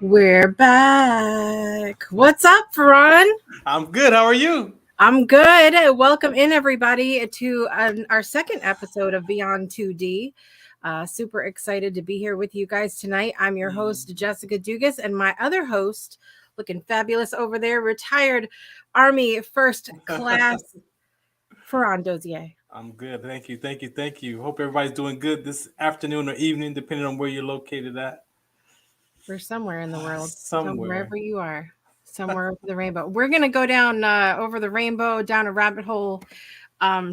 We're back. What's up, Farron? I'm good. How are you? I'm good. Welcome in, everybody, to our second episode of Beyond 2D. Super excited to be here with you guys tonight. I'm your host, Jessica Dugas, and my other host, looking fabulous over there, retired Army First Class, Farron Dozier. I'm good. Thank you. Hope everybody's doing good this afternoon or evening, depending on where you're located at. We're somewhere in the world, Somewhere. wherever you are, somewhere over the rainbow. We're going to go down over the rainbow, down a rabbit hole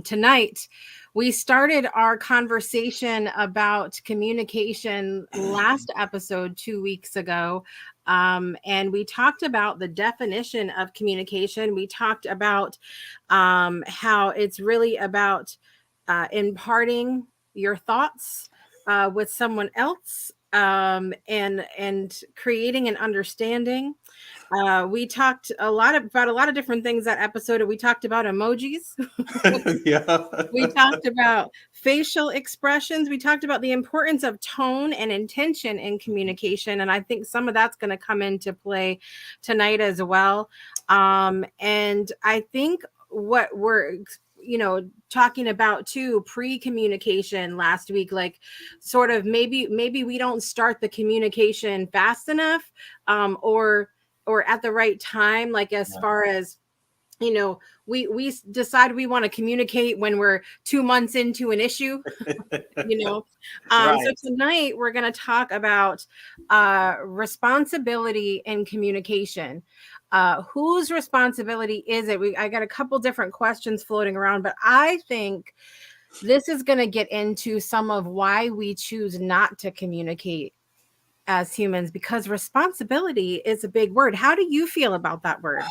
tonight. We started our conversation about communication last episode 2 weeks ago. And we talked about the definition of communication. We talked about how it's really about imparting your thoughts with someone else, and creating an understanding. We talked about a lot of different things that episode. We talked about emojis. Yeah. We talked about facial expressions. We talked about the importance of tone and intention in communication. And I think some of that's going to come into play tonight as well. And I think what we're talking about too, pre-communication last week, like sort of maybe we don't start the communication fast enough, or at the right time, like as far as we decide we want to communicate when we're 2 months into an issue. Right. So tonight we're going to talk about responsibility in communication. Whose responsibility is it? I got a couple different questions floating around, but I think this is going to get into some of why we choose not to communicate as humans, because responsibility is a big word. How do you feel about that word?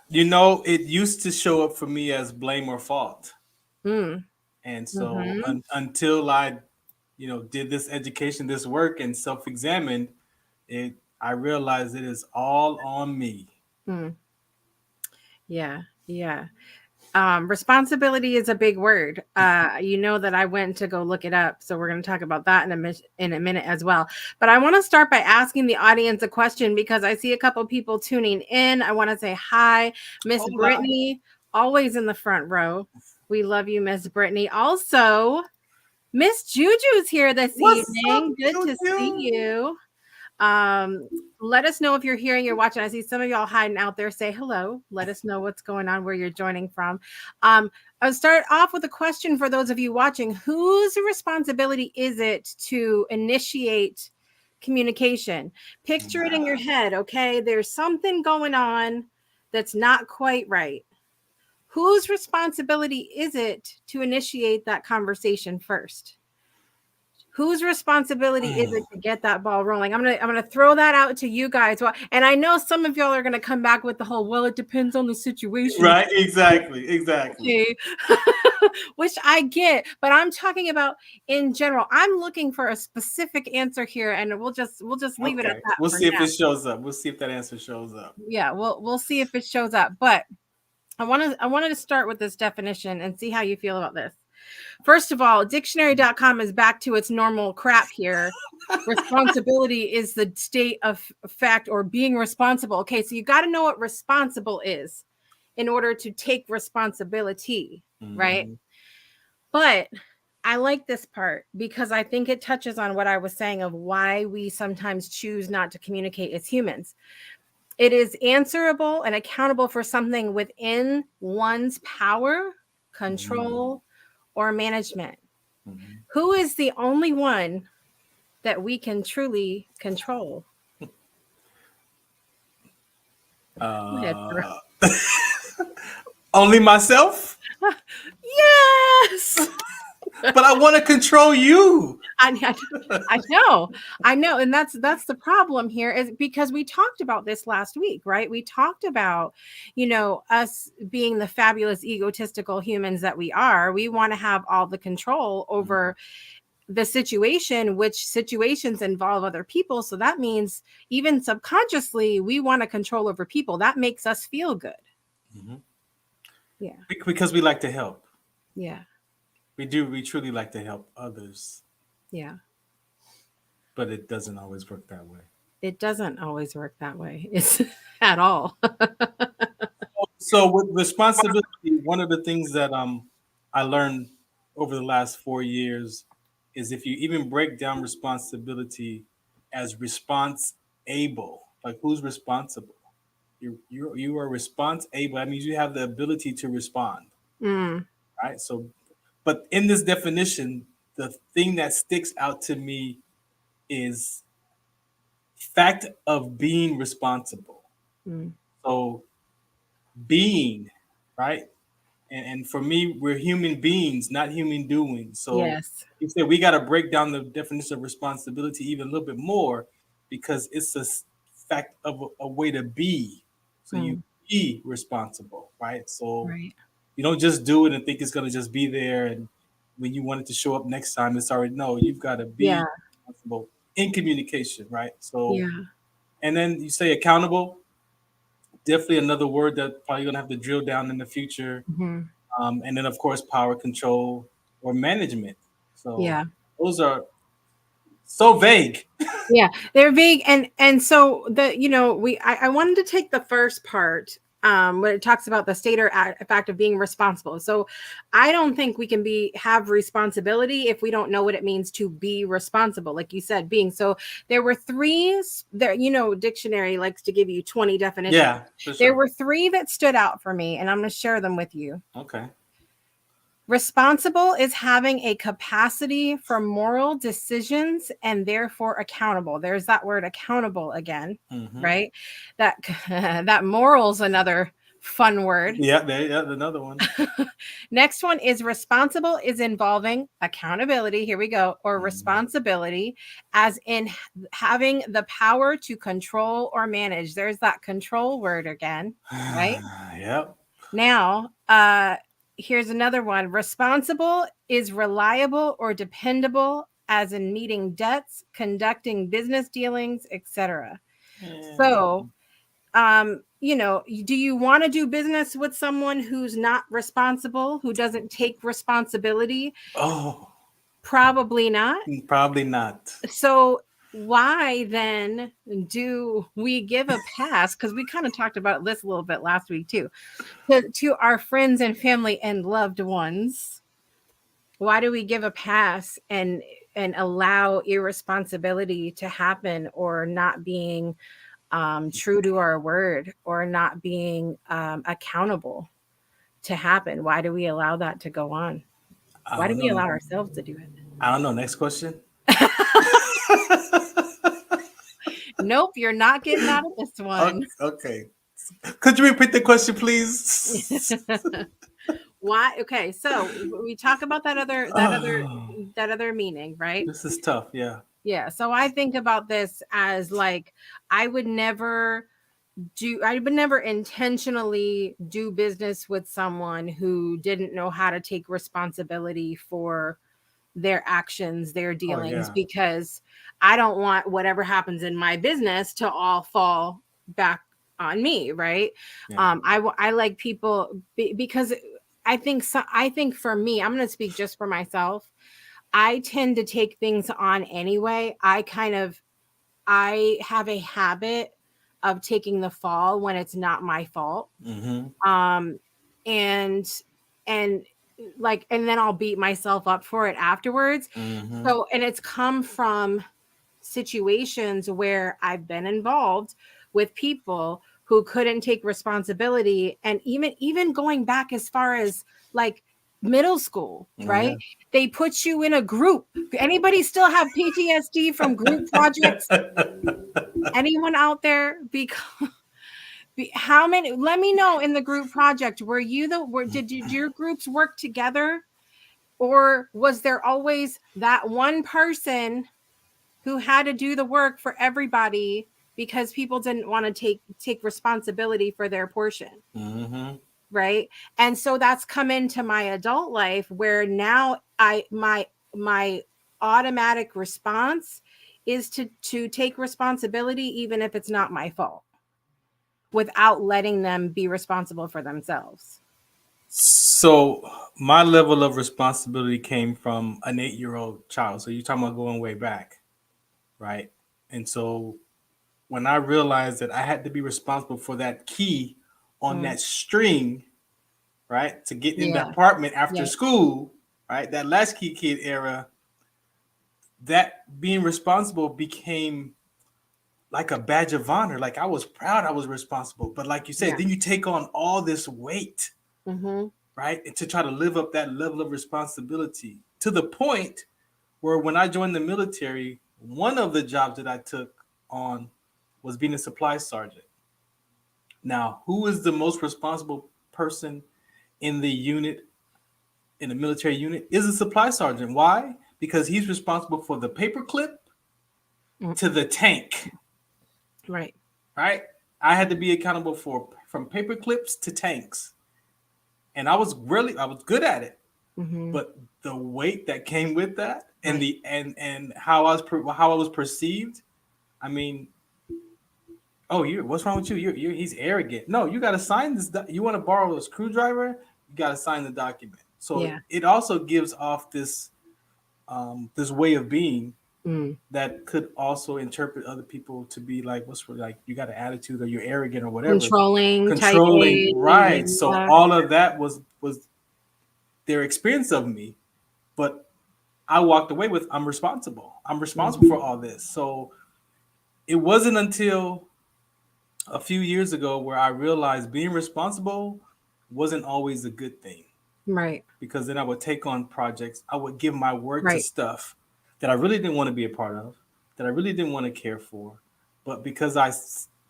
It used to show up for me as blame or fault. Mm. And so until I, did this education, this work, and self-examined it, I realized it is all on me. Yeah. Responsibility is a big word. That I went to go look it up. So we're going to talk about that in a minute as well. But I want to start by asking the audience a question, because I see a couple people tuning in. I want to say hi, Miss Brittany, always in the front row. We love you, Miss Brittany. Also, Miss Juju's here this evening. Good to see you. Let us know if you're here and you're watching. I see some of y'all hiding out there. Say hello. Let us know what's going on, where you're joining from. I'll start off with a question for those of you watching. Whose responsibility is it to initiate communication? Picture it in your head, okay? There's something going on that's not quite right. Whose responsibility is it to initiate that conversation first? Whose responsibility is it to get that ball rolling? I'm gonna throw that out to you guys. Well, and I know some of y'all are gonna come back with the whole, well, it depends on the situation. Right? Exactly. Okay. Which I get, but I'm talking about in general. I'm looking for a specific answer here, and we'll just leave it at that. We'll see if it shows up. We'll see if that answer shows up. Yeah, we'll see if it shows up. But I wanted to start with this definition and see how you feel about this. First of all, dictionary.com is back to its normal crap here. Responsibility is the state of fact or being responsible. Okay, so you got to know what responsible is in order to take responsibility, right? But I like this part because I think it touches on what I was saying of why we sometimes choose not to communicate as humans. It is answerable and accountable for something within one's power, control, or management. Who is the only one that we can truly control? Only myself? Yes. But I want to control you. I know. And that's the problem here, is because we talked about this last week, right? We talked about, us being the fabulous egotistical humans that we are. We want to have all the control over the situation, which situations involve other people. So that means even subconsciously, we want to control over people. That makes us feel good. Yeah. Because we like to help. Yeah. We do. We truly like to help others. Yeah. But it doesn't always work that way. it doesn't always work that way. It's at all. So with responsibility, one of the things that I learned over the last 4 years is if you even break down responsibility as response able, like who's responsible? You are response able. That means you have the ability to respond, Mm, right? So, but in this definition, the thing that sticks out to me is fact of being responsible. mm. So being, right? And for me, we're human beings, not human doings. So Yes. you said we got to break down the definition of responsibility even a little bit more because it's fact of a way to be. So you Mm, be responsible, right? So right. you don't just do it and think it's going to just be there. And when you want it to show up next time, it's already, no, you've got to Yeah. be responsible in communication, right? So, Yeah. and then you say accountable, definitely another word that probably going to have to drill down in the future. Mhm. And then of course power control or management. So Yeah. those are so vague. Yeah, they're vague, and so I wanted to take the first part when it talks about the state or fact of being responsible. So I don't think we can have responsibility if we don't know what it means to be responsible, like you said, being. So there were three there, dictionary likes to give you 20 definitions. Yeah, for There sure. were three that stood out for me, and I'm going to share them with you. Okay. Responsible is having a capacity for moral decisions and therefore accountable. There's that word accountable again, right? That that moral's another fun word. Yeah, another one. Next one is responsible is involving accountability. Here we go. Or responsibility as in having the power to control or manage. There's that control word again, right? Yep. Now, here's another one. Responsible is reliable or dependable, as in meeting debts, conducting business dealings, etc. So, do you want to do business with someone who's not responsible, who doesn't take responsibility? Oh, Probably not. probably not. So, why then do we give a pass? Because we kind of talked about this a little bit last week too. To our friends and family and loved ones, why do we give a pass and allow irresponsibility to happen, or not being true to our word, or not being accountable to happen? Why do we allow that to go on? I Why do don't we know. allow ourselves to do it? I don't know. Next question. Nope, you're not getting out of this one. Okay. Could you repeat the question, please? Why? Okay, so we talk about Oh, that other meaning, right? this is tough. Yeah. Yeah. So I think about this as like I would never I would never intentionally do business with someone who didn't know how to take responsibility for their actions, their Oh, dealings, yeah. because I don't want whatever happens in my business to all fall back on me, right? Yeah. I like people because I think for me, I'm going to speak just for myself. I tend to take things on anyway. I have a habit of taking the fall when it's not my fault. Um and and and then I'll beat myself up for it afterwards. So, and it's come from situations where I've been involved with people who couldn't take responsibility, and even going back as far as like middle school, Oh, right? They put you in a group. Anybody still have PTSD from group projects? Anyone out there? Because how many, let me know in the group project, did your groups work together, or was there always that one person who had to do the work for everybody because people didn't want to take responsibility for their portion? Right? And so that's come into my adult life, where now my automatic response is to take responsibility even if it's not my fault, without letting them be responsible for themselves. So my level of responsibility came from an 8-year-old child. So you're talking about going way back, right? And so when I realized that I had to be responsible for that key on that string, right, to get in the apartment after school, right, that latchkey kid era, that being responsible became like a badge of honor. Like I was proud I was responsible. But like you said, then you take on all this weight, right, and to try to live up that level of responsibility to the point where when I joined the military, one of the jobs that I took on was being a supply sergeant. Now, who is the most responsible person in the unit, in the military unit, is a supply sergeant. Why? Because he's responsible for the paperclip to the tank. Right. Right? I had to be accountable for from paper clips to tanks. And I was good at it. But the weight that came with that and the and how I was perceived, I mean, what's wrong with you? He's arrogant. No, you got to sign this. You want to borrow a screwdriver? You got to sign the document. So it also gives off this this way of being that could also interpret other people to be like, you got an attitude or you're arrogant or whatever. Controlling, right. So all of that was their experience of me. But I walked away with, I'm responsible. I'm responsible for all this. So it wasn't until a few years ago where I realized being responsible wasn't always a good thing. Right. Because then I would take on projects. I would give my word to stuff that I really didn't want to be a part of, that I really didn't want to care for. But because I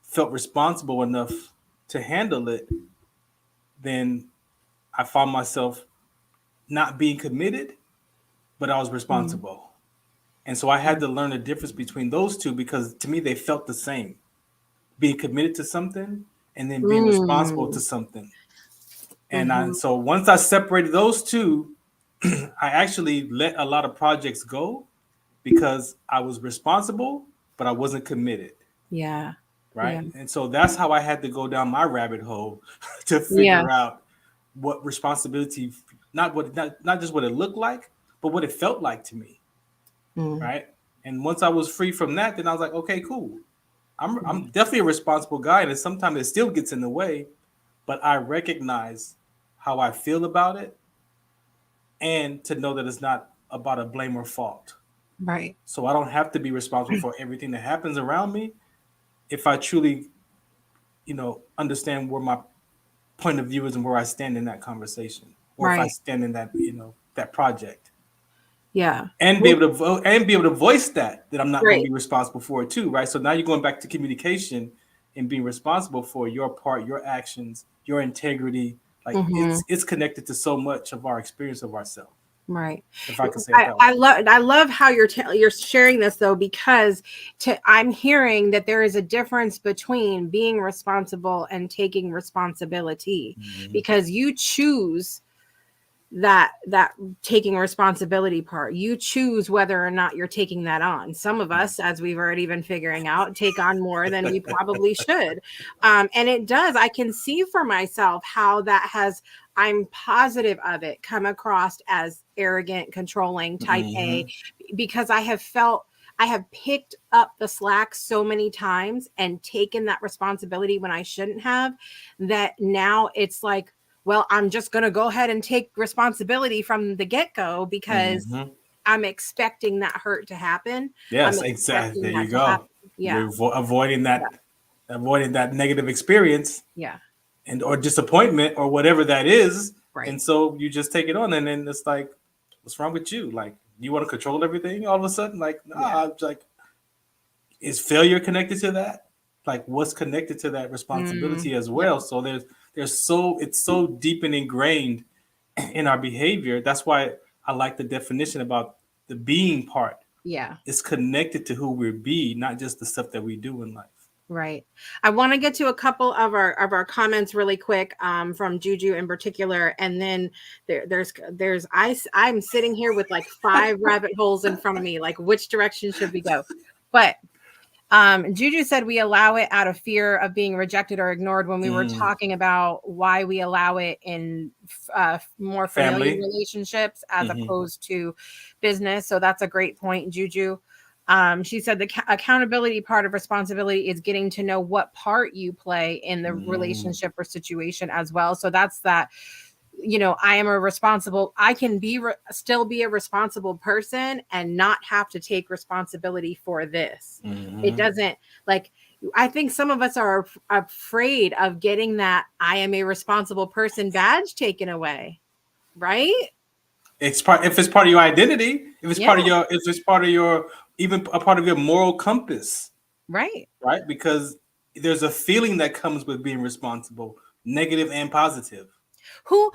felt responsible enough to handle it, then I found myself not being committed, but I was responsible. And so I had to learn the difference between those two because to me, they felt the same. Being committed to something and then being responsible to something. And so once I separated those two, I actually let a lot of projects go because I was responsible, but I wasn't committed. Yeah. Right. Yeah. And so that's how I had to go down my rabbit hole to figure out what responsibility, not just what it looked like, but what it felt like to me. Right. And once I was free from that, then I was like, okay, cool. I'm definitely a responsible guy. And sometimes it still gets in the way, but I recognize how I feel about it and to know that it's not about a blame or fault. Right. So I don't have to be responsible for everything that happens around me if I truly, understand where my point of view is and where I stand in that conversation, or if I stand in that, that project. Yeah. And be able to voice that I'm not going to be responsible for it too, right? So now you're going back to communication and being responsible for your part, your actions, your integrity. Like it's connected to so much of our experience of ourselves. Right. If I can say it that way. I love how you're sharing this though, because I'm hearing that there is a difference between being responsible and taking responsibility, because you choose that taking responsibility part. You choose whether or not you're taking that on. Some of us, as we've already been figuring out, take on more than we probably should. And it does. I can see for myself how that has, I'm positive of it, come across as arrogant, controlling, type A, because I have picked up the slack so many times and taken that responsibility when I shouldn't have, that now it's like, well, I'm just going to go ahead and take responsibility from the get-go because I'm expecting that hurt to happen. Yes, exactly. There you go. Yeah. You're avoiding that negative experience. Yeah. And or disappointment or whatever that is. Right. And so you just take it on, and then it's like, what's wrong with you? Like, you want to control everything all of a sudden? Like, like, is failure connected to that? Like, what's connected to that responsibility as well? So it's so deep and ingrained in our behavior. That's why I like the definition about the being part. Yeah. It's connected to who we be, not just the stuff that we do in life. Right. I want to get to a couple of our comments really quick, from Juju in particular, and then I'm sitting here with like 5 rabbit holes in front of me. Like, which direction should we go? But Juju said we allow it out of fear of being rejected or ignored, when we were talking about why we allow it in more familiar relationships as opposed to business. So that's a great point, Juju. She said the accountability part of responsibility is getting to know what part you play in the relationship or situation as well. So that's that, I can still be a responsible person and not have to take responsibility for this. It doesn't, like, I think some of us are afraid of getting that I am a responsible person badge taken away, right? If it's part of your identity, if it's part of your even a part of your moral compass, right? Because there's a feeling that comes with being responsible, negative and positive. Who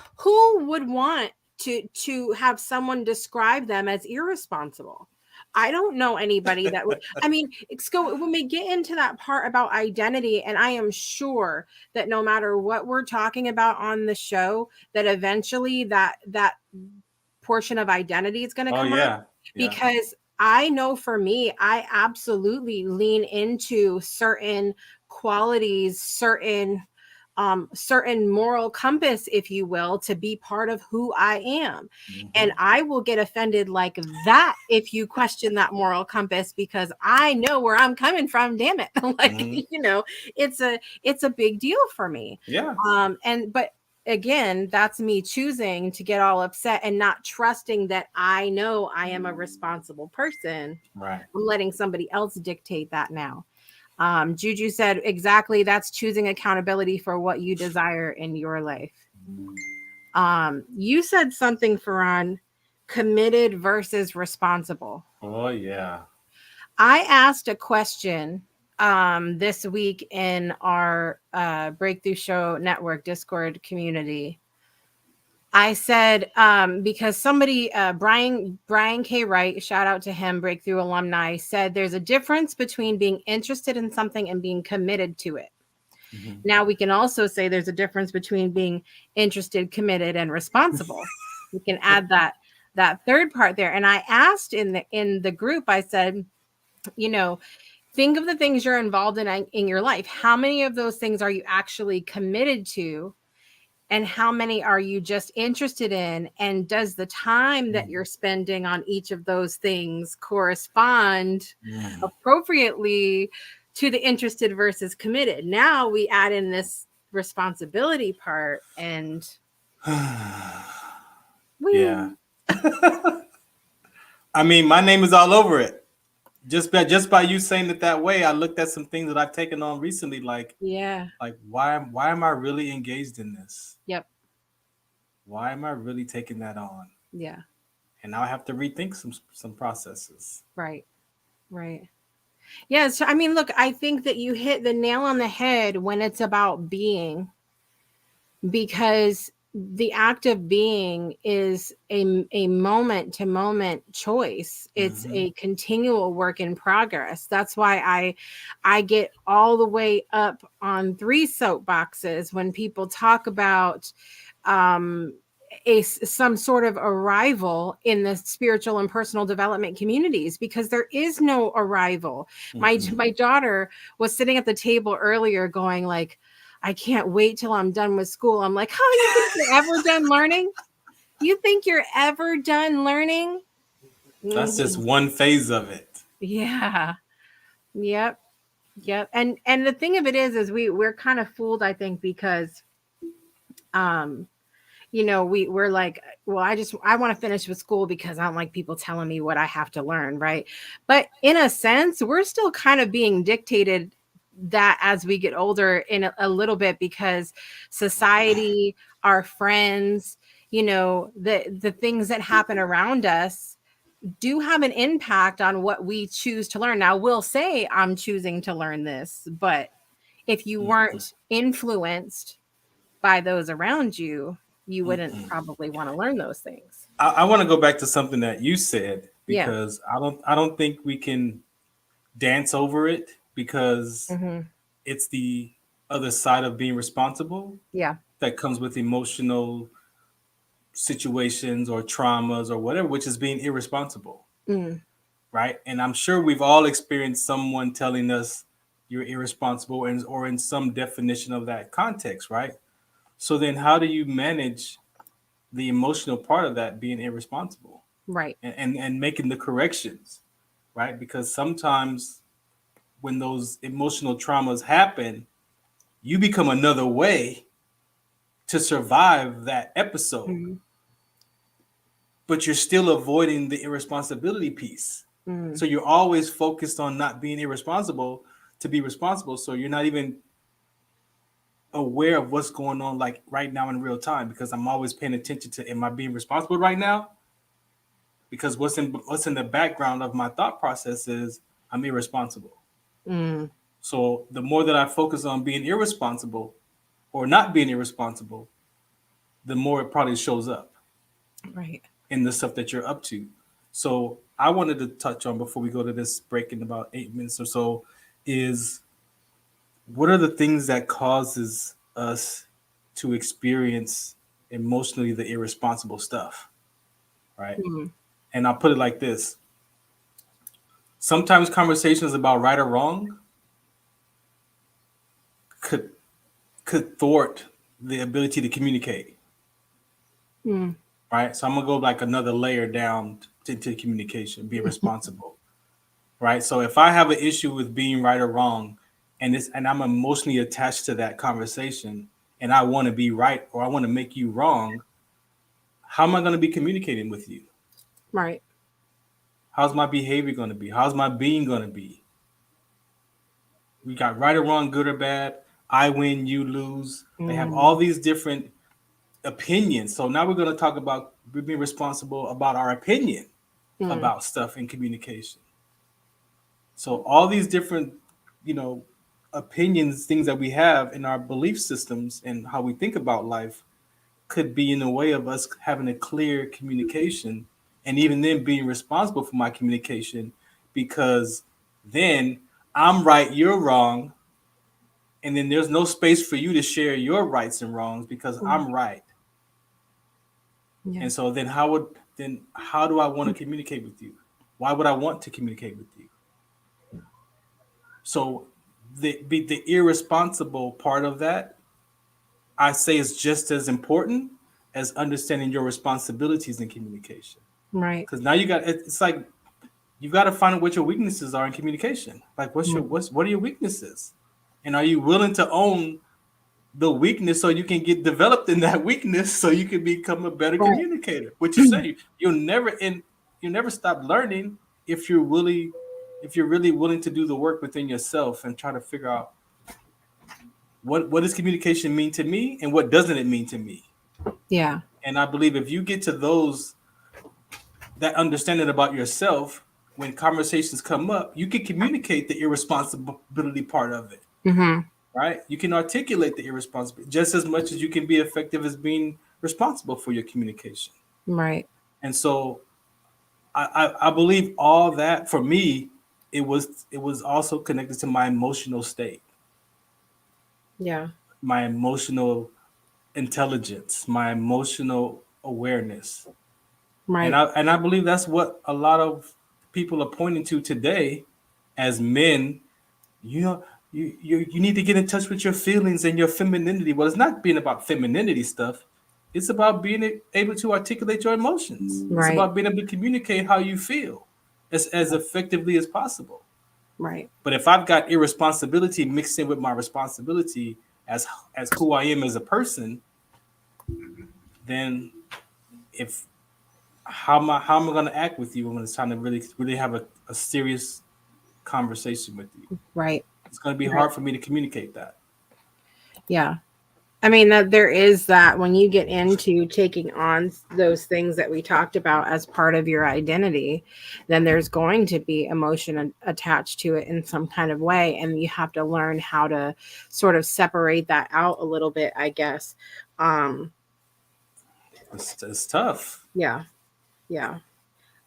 would want to have someone describe them as irresponsible? I don't know anybody that would. I mean, when we get into that part about identity, and I am sure that no matter what we're talking about on the show, that eventually that portion of identity is going to come up, because I know for me, I absolutely lean into certain qualities, certain moral compass, if you will, to be part of who I am. And I will get offended like that if you question that moral compass, because I know where I'm coming from. Damn it. It's a big deal for me. But again, that's me choosing to get all upset and not trusting that I know I am a responsible person. Right. I'm letting somebody else dictate that now. Juju said, exactly, that's choosing accountability for what you desire in your life. You said something, Farron, committed versus responsible. Oh, yeah. I asked a question this week in our Breakthrough Show Network Discord community. I said, because somebody, Brian K. Wright, shout out to him, Breakthrough alumni, said there's a difference between being interested in something and being committed to it. Now we can also say there's a difference between being interested, committed, and responsible. We can add that third part there. And I asked in the group, I said, think of the things you're involved in your life. How many of those things are you actually committed to? And how many are you just interested in? And does the time that you're spending on each of those things correspond appropriately to the interested versus committed? Now we add in this responsibility part, and yeah. I mean, my name is all over it. Just by you saying it that way, I looked at some things that I've taken on recently, like why am I really engaged in this? Yep. Why am I really taking that on? Yeah. And now I have to rethink some processes. Right. Yeah. So I mean, look, I think that you hit the nail on the head when it's about being, because the act of being is a moment to moment choice. It's a continual work in progress. That's why I get all the way up on 3 soapboxes when people talk about some sort of arrival in the spiritual and personal development communities, because there is no arrival. My daughter was sitting at the table earlier going like, I can't wait till I'm done with school. I'm like, oh, you think you're ever done learning? You think you're ever done learning? That's just one phase of it. Yeah. Yep. And the thing of it is we're kind of fooled, I think, because we're like, well, I want to finish with school because I don't like people telling me what I have to learn, right? But in a sense, we're still kind of being dictated that as we get older in a little bit, because society, our friends, the things that happen around us do have an impact on what we choose to learn. Now, we'll say I'm choosing to learn this, but if you weren't influenced by those around you, you wouldn't probably want to learn those things. I want to go back to something that you said, because I don't think we can dance over it, because it's the other side of being responsible. Yeah. That comes with emotional situations or traumas or whatever, which is being irresponsible. Right. And I'm sure we've all experienced someone telling us you're irresponsible, or in some definition of that context. Right. So then how do you manage the emotional part of that being irresponsible? Right. And making the corrections. right? Because sometimes when those emotional traumas happen, you become another way to survive that episode, Mm-hmm. but you're still avoiding the irresponsibility piece. Mm-hmm. So you're always focused on not being irresponsible to be responsible. So you're not even aware of what's going on like right now in real time, because I'm always paying attention to, am I being responsible right now? Because what's in the background of my thought process is I'm irresponsible. Mm-hmm. So the more that I focus on being irresponsible or not being irresponsible, the more it probably shows up Right. in the stuff that you're up to. So I wanted to touch on, before we go to this break in about 8 minutes or so, is what are the things that causes us to experience emotionally the irresponsible stuff, right? Mm-hmm. And I'll put it like this. Sometimes conversations about right or wrong could thwart the ability to communicate, Mm-hmm. right? So I'm gonna go like another layer down to communication, being responsible, right? So if I have an issue with being right or wrong, and I'm emotionally attached to that conversation, and I want to be right or I want to make you wrong, how am I going to be communicating with you? Right. How's my behavior going to be? How's my being going to be? We got right or wrong, good or bad. I win, you lose. They have all Mm-hmm. these different opinions. So now we're going to talk about being responsible about our opinion about stuff in communication. So all these different, you know, opinions, things that we have in our belief systems and how we think about life could be in the way of us having a clear communication, and even then being responsible for my communication, because then I'm right, you're wrong, and then there's no space for you to share your rights and wrongs because I'm right. Yeah. And so then how do I want to communicate with you? Why would I want to communicate with you? So the irresponsible part of that, I say, is just as important as understanding your responsibilities in communication. Right. Because now it's like you got to find out what your weaknesses are in communication. Like what are your weaknesses, and are you willing to own the weakness so you can get developed in that weakness so you can become a better Right. communicator? Which you say you never stop learning if you're really willing to do the work within yourself and try to figure out what does communication mean to me and what doesn't it mean to me. Yeah. And I believe if you get to that understanding about yourself, when conversations come up, you can communicate the irresponsibility part of it, Mm-hmm. right? You can articulate the irresponsibility just as much as you can be effective as being responsible for your communication. Right. And so I believe all that, for me, it was also connected to my emotional state, Yeah. my emotional intelligence, my emotional awareness. Right. And I believe that's what a lot of people are pointing to today as men. You know, you need to get in touch with your feelings and your femininity. Well, it's not being about femininity stuff. It's about being able to articulate your emotions. It's Right. about being able to communicate how you feel as effectively as possible. Right. But if I've got irresponsibility mixed in with my responsibility as who I am as a person, then if how am I going to act with you when it's time to really have a serious conversation with you? Right. It's going to be Right. hard for me to communicate that. Yeah. I mean, that there is that when you get into taking on those things that we talked about as part of your identity, then there's going to be emotion attached to it in some kind of way. And you have to learn how to sort of separate that out a little bit, I guess. It's tough. Yeah. Yeah.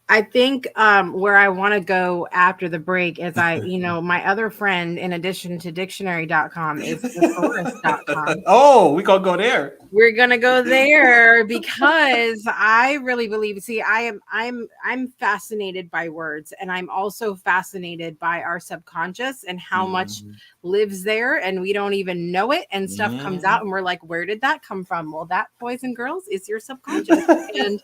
I think where I want to go after the break is my other friend, in addition to dictionary.com, is thesaurus.com. Oh, we gonna go there. We're gonna go there because I really believe. See, I'm fascinated by words, and I'm also fascinated by our subconscious and how much lives there and we don't even know it, and stuff comes out and we're like, where did that come from? Well, that, boys and girls, is your subconscious. And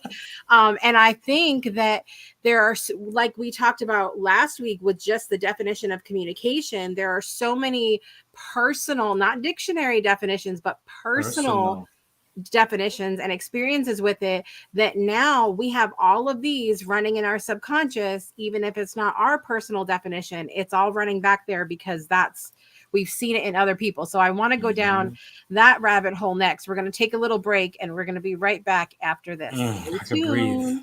I think that there are, like we talked about last week with just the definition of communication, there are so many personal, not dictionary definitions, but personal definitions and experiences with it, that now we have all of these running in our subconscious. Even if it's not our personal definition, it's all running back there because we've seen it in other people. So I want to go down that rabbit hole next. We're going to take a little break and we're going to be right back after this. I can breathe.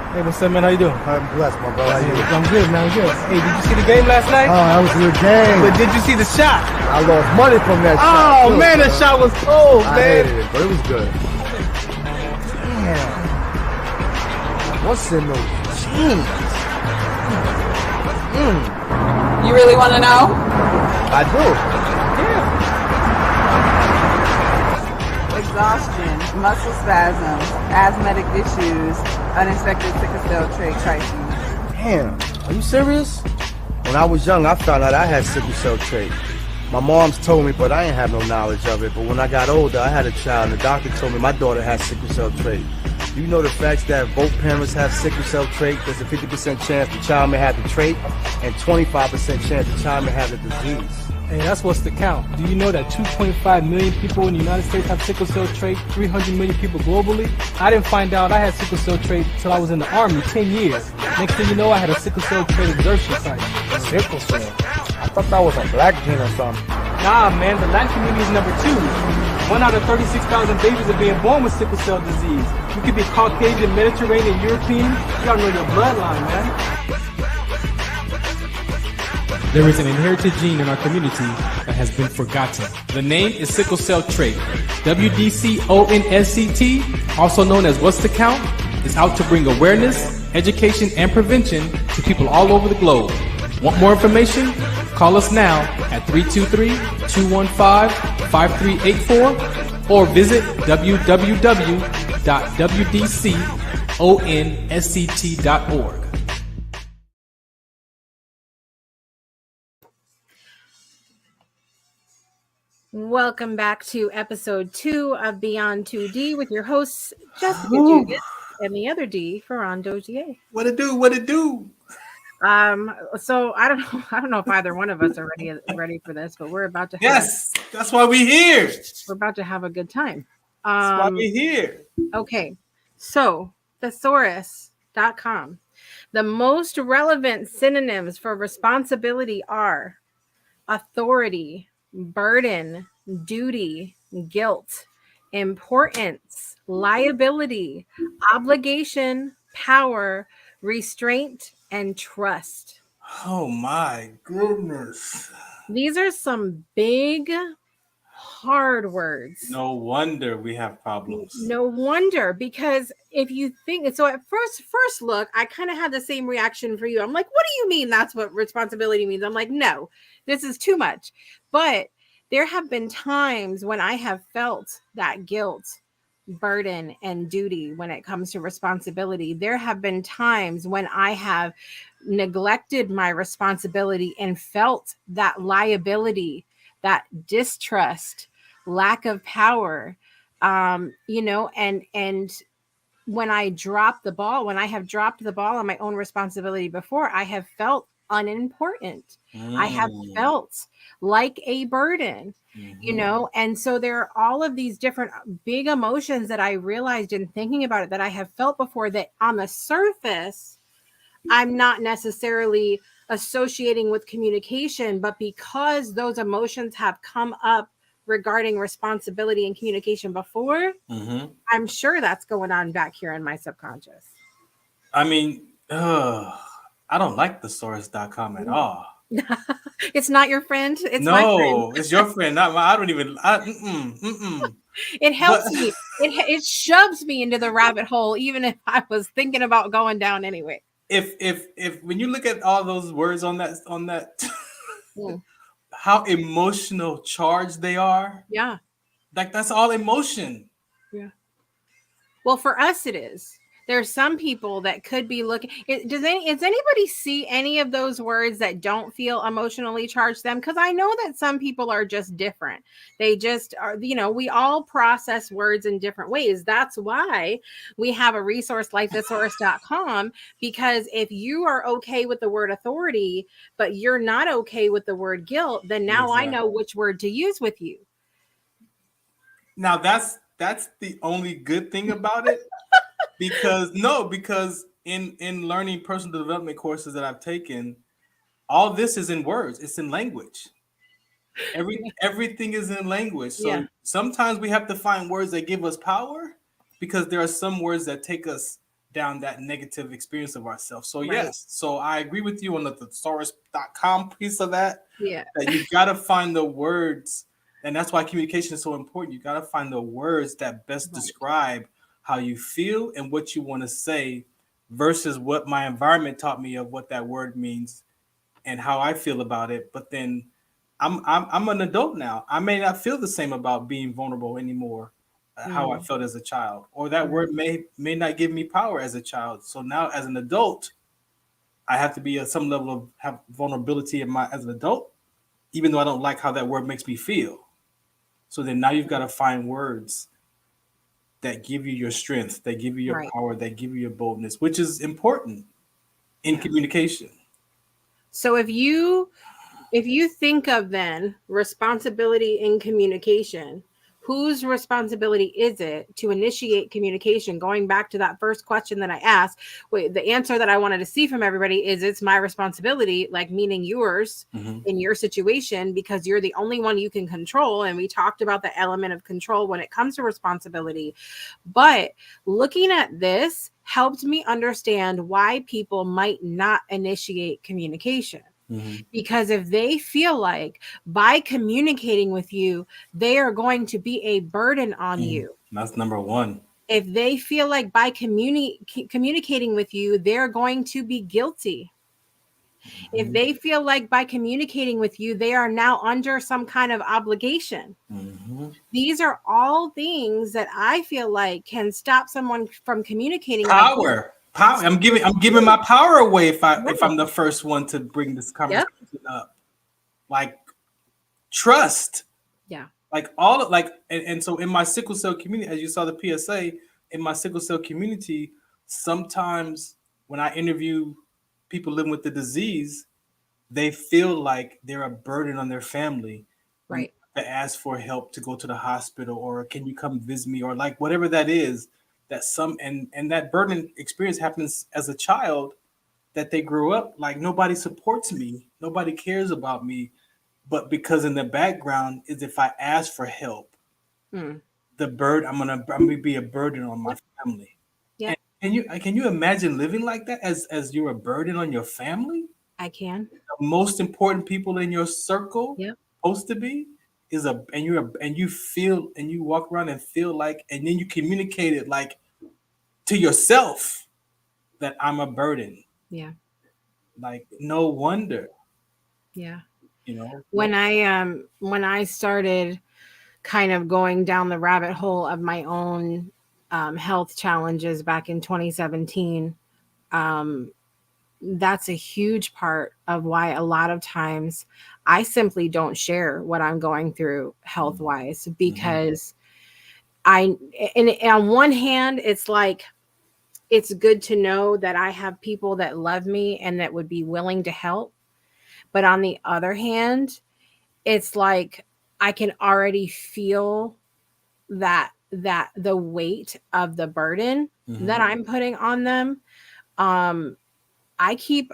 Hey, what's up, man? How you doing? I'm blessed, my brother. How you doing? I'm good, man. I'm good. Hey, did you see the game last night? Oh, that was a good game. But did you see the shot? I lost money from that shot. Oh, man, that shot was cold, I man. hated it, but it was good. Damn. What's in those jeans? You really want to know? I do. Exhaustion, muscle spasms, asthmatic issues, unexpected sickle cell trait crises. Damn. Are you serious? When I was young, I found out I had sickle cell trait. My mom's told me, but I ain't have no knowledge of it. But when I got older, I had a child, and the doctor told me my daughter had sickle cell trait. Do you know the facts that both parents have sickle cell trait? There's a 50% chance the child may have the trait, and 25% chance the child may have the disease. Hey, that's what's the count. Do you know that 2.5 million people in the United States have sickle cell trait, 300 million people globally? I didn't find out I had sickle cell trait until I was in the Army, 10 years. Next thing you know, I had a sickle cell trait exertion site. Sickle cell? I thought that was a black gene or something. Nah, man, the Latin community is number 2. 1 out of 36,000 babies are being born with sickle cell disease. You could be Caucasian, Mediterranean, European. You gotta know your bloodline, man. There is an inherited gene in our community that has been forgotten. The name is sickle cell trait. WDCONSCT, also known as What's the Count, is out to bring awareness, education, and prevention to people all over the globe. Want more information? Call us now at 323-215-5384 or visit www.wdconsct.org. Welcome back to episode 2 of Beyond 2D with your hosts, Jessica Dugas and the other D, Farron Dozier. What it do? What it do? So I don't know if either one of us are ready for this, but we're about to that's why we're here. We're about to have a good time. That's why we're here. Okay. So thesaurus.com. The most relevant synonyms for responsibility are authority, burden, duty, guilt, importance, liability, obligation, power, restraint, and trust. Oh my goodness. These are some big, hard words. No wonder we have problems. No wonder, because if you think so, at first look, I kind of had the same reaction for you. I'm like, what do you mean that's what responsibility means? I'm like, no, this is too much. But there have been times when I have felt that guilt, burden, and duty when it comes to responsibility. There have been times when I have neglected my responsibility and felt that liability, that distrust, lack of power, and when I drop the ball, when I have dropped the ball on my own responsibility before, I have felt unimportant. I have felt like a burden, and so there are all of these different big emotions that I realized in thinking about it that I have felt before, that on the surface, I'm not necessarily associating with communication, but because those emotions have come up regarding responsibility and communication before, I'm sure that's going on back here in my subconscious. I mean, I don't like thesaurus.com at all. It's not your friend. It's no, my friend. It's your friend, not my. I don't even. It helps me. It shoves me into the rabbit hole, even if I was thinking about going down anyway. If when you look at all those words on that Mm. how emotional charged they are. Yeah. Like that's all emotion. Yeah. Well, for us, it is. There's some people that could be looking. Does anybody see any of those words that don't feel emotionally charged them? Because I know that some people are just different. They just are, we all process words in different ways. That's why we have a resource like thesaurus.com, because if you are okay with the word authority, but you're not okay with the word guilt, then now I know which word to use with you. Now that's the only good thing about it. Because in learning personal development courses that I've taken, all this is in words. It's in language. Everything is in language. So sometimes we have to find words that give us power, because there are some words that take us down that negative experience of ourselves. So yes, so I agree with you on the thesaurus.com piece of that. Yeah. That you got to find the words, and that's why communication is so important. You got to find the words that best describe how you feel and what you want to say, versus what my environment taught me of what that word means and how I feel about it. But then I'm an adult now. I may not feel the same about being vulnerable anymore, how I felt as a child, or that word may not give me power as a child. So now as an adult, I have to be at some level of have vulnerability as an adult, even though I don't like how that word makes me feel. So then now you've got to find words that give you your strength, that give you your power, that give you your boldness, which is important in communication. So if you think of then responsibility in communication, whose responsibility is it to initiate communication? Going back to that first question that I asked, the answer that I wanted to see from everybody is it's my responsibility, like meaning yours in your situation, because you're the only one you can control. And we talked about the element of control when it comes to responsibility. But looking at this helped me understand why people might not initiate communication. Because if they feel like by communicating with you, they are going to be a burden on you. That's number one. If they feel like by communicating with you, they're going to be guilty. If they feel like by communicating with you, they are now under some kind of obligation. These are all things that I feel like can stop someone from communicating. Power. I'm giving my power away if I'm the first one to bring this conversation up. Like trust. Yeah. Like and so in my sickle cell community, as you saw the PSA, in my sickle cell community, sometimes when I interview people living with the disease, they feel like they're a burden on their family. Right. To ask for help to go to the hospital, or can you come visit me, or like whatever that is. That and that burden experience happens as a child, that they grew up like nobody supports me, nobody cares about me, but because in the background is if I ask for help, I'm gonna be a burden on my family. Yeah. And can you imagine living like that as you're a burden on your family? I can. The most important people in your circle supposed to be and you walk around and feel like, and then you communicate it like to yourself that I'm a burden. Yeah. Like no wonder. Yeah. When I started kind of going down the rabbit hole of my own health challenges back in 2017, that's a huge part of why a lot of times I simply don't share what I'm going through health wise, because and on one hand, it's like, it's good to know that I have people that love me and that would be willing to help. But on the other hand, it's like, I can already feel that the weight of the burden that I'm putting on them. I keep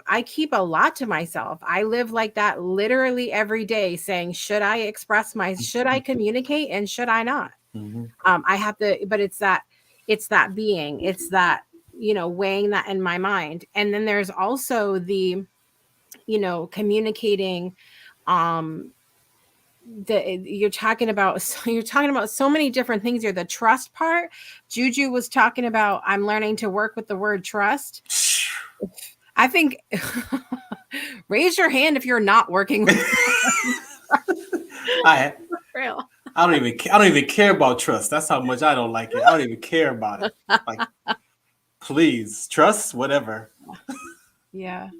a lot to myself. I live like that literally every day, saying, should I should I communicate and should I not? I have to, but it's that weighing that in my mind. And then there's also the, communicating, you're talking about so many different things here. The trust part, Juju was talking about, I'm learning to work with the word trust. I think Raise your hand if you're not working with I real. I don't even care about trust. That's how much I don't like it. I don't even care about it. Like, please, trust, whatever. Yeah.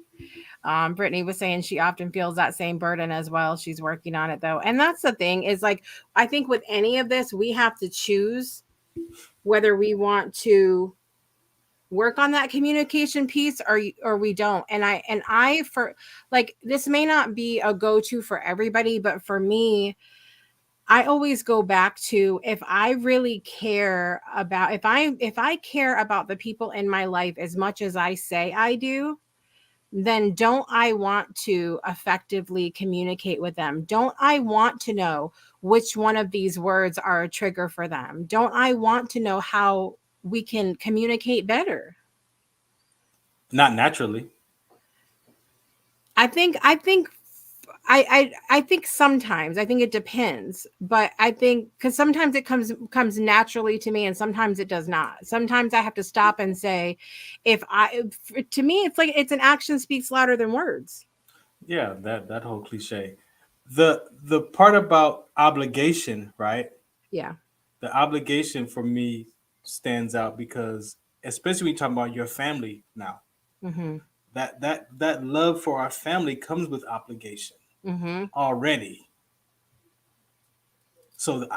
Brittany was saying she often feels that same burden as well. She's working on it though. And that's the thing is like, I think with any of this, we have to choose whether we want to work on that communication piece or we don't. And I for like, this may not be a go-to for everybody, but for me, I always go back to if I really care about if I care about the people in my life as much as I say I do, then don't I want to effectively communicate with them? Don't I want to know which one of these words are a trigger for them? Don't I want to know how we can communicate better? Not naturally. I think sometimes I think it depends, but I think because sometimes it comes naturally to me and sometimes it does not. Sometimes I have to stop and say, to me, it's like it's an action speaks louder than words. Yeah, that whole cliche. The part about obligation, right? Yeah. The obligation for me stands out because, especially when you talk about your family now, Mm-hmm. that love for our family comes with obligation Mm-hmm. already. So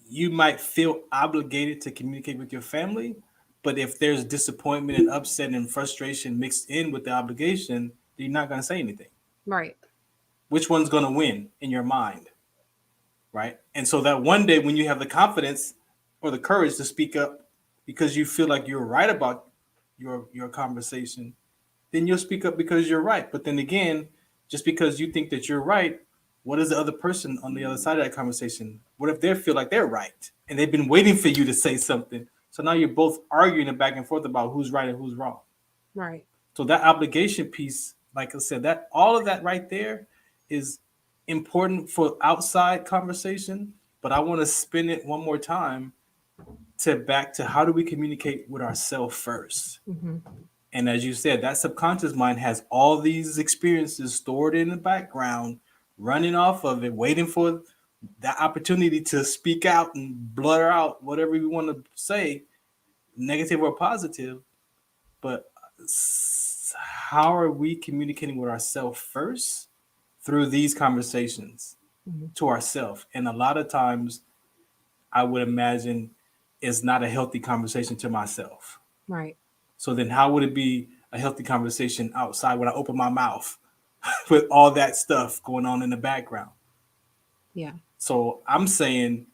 you might feel obligated to communicate with your family, but if there's disappointment and upset and frustration mixed in with the obligation, you're not going to say anything. Right. Which one's going to win in your mind? Right. And so that one day when you have the confidence or the courage to speak up because you feel like you're right about your conversation, then you'll speak up because you're right. But then again, just because you think that you're right, what is the other person on the other side of that conversation? What if they feel like they're right and they've been waiting for you to say something? So now you're both arguing and back and forth about who's right and who's wrong. Right. So that obligation piece, like I said, that all of that right there is important for outside conversation. But I want to spin it one more time to back to how do we communicate with ourselves first? Mm-hmm. And as you said, that subconscious mind has all these experiences stored in the background, running off of it, waiting for that opportunity to speak out and blur out whatever we want to say, negative or positive. But how are we communicating with ourselves first? Through these conversations to ourselves. And a lot of times, I would imagine it's not a healthy conversation to myself. Right. So then how would it be a healthy conversation outside when I open my mouth with all that stuff going on in the background? Yeah. So I'm saying,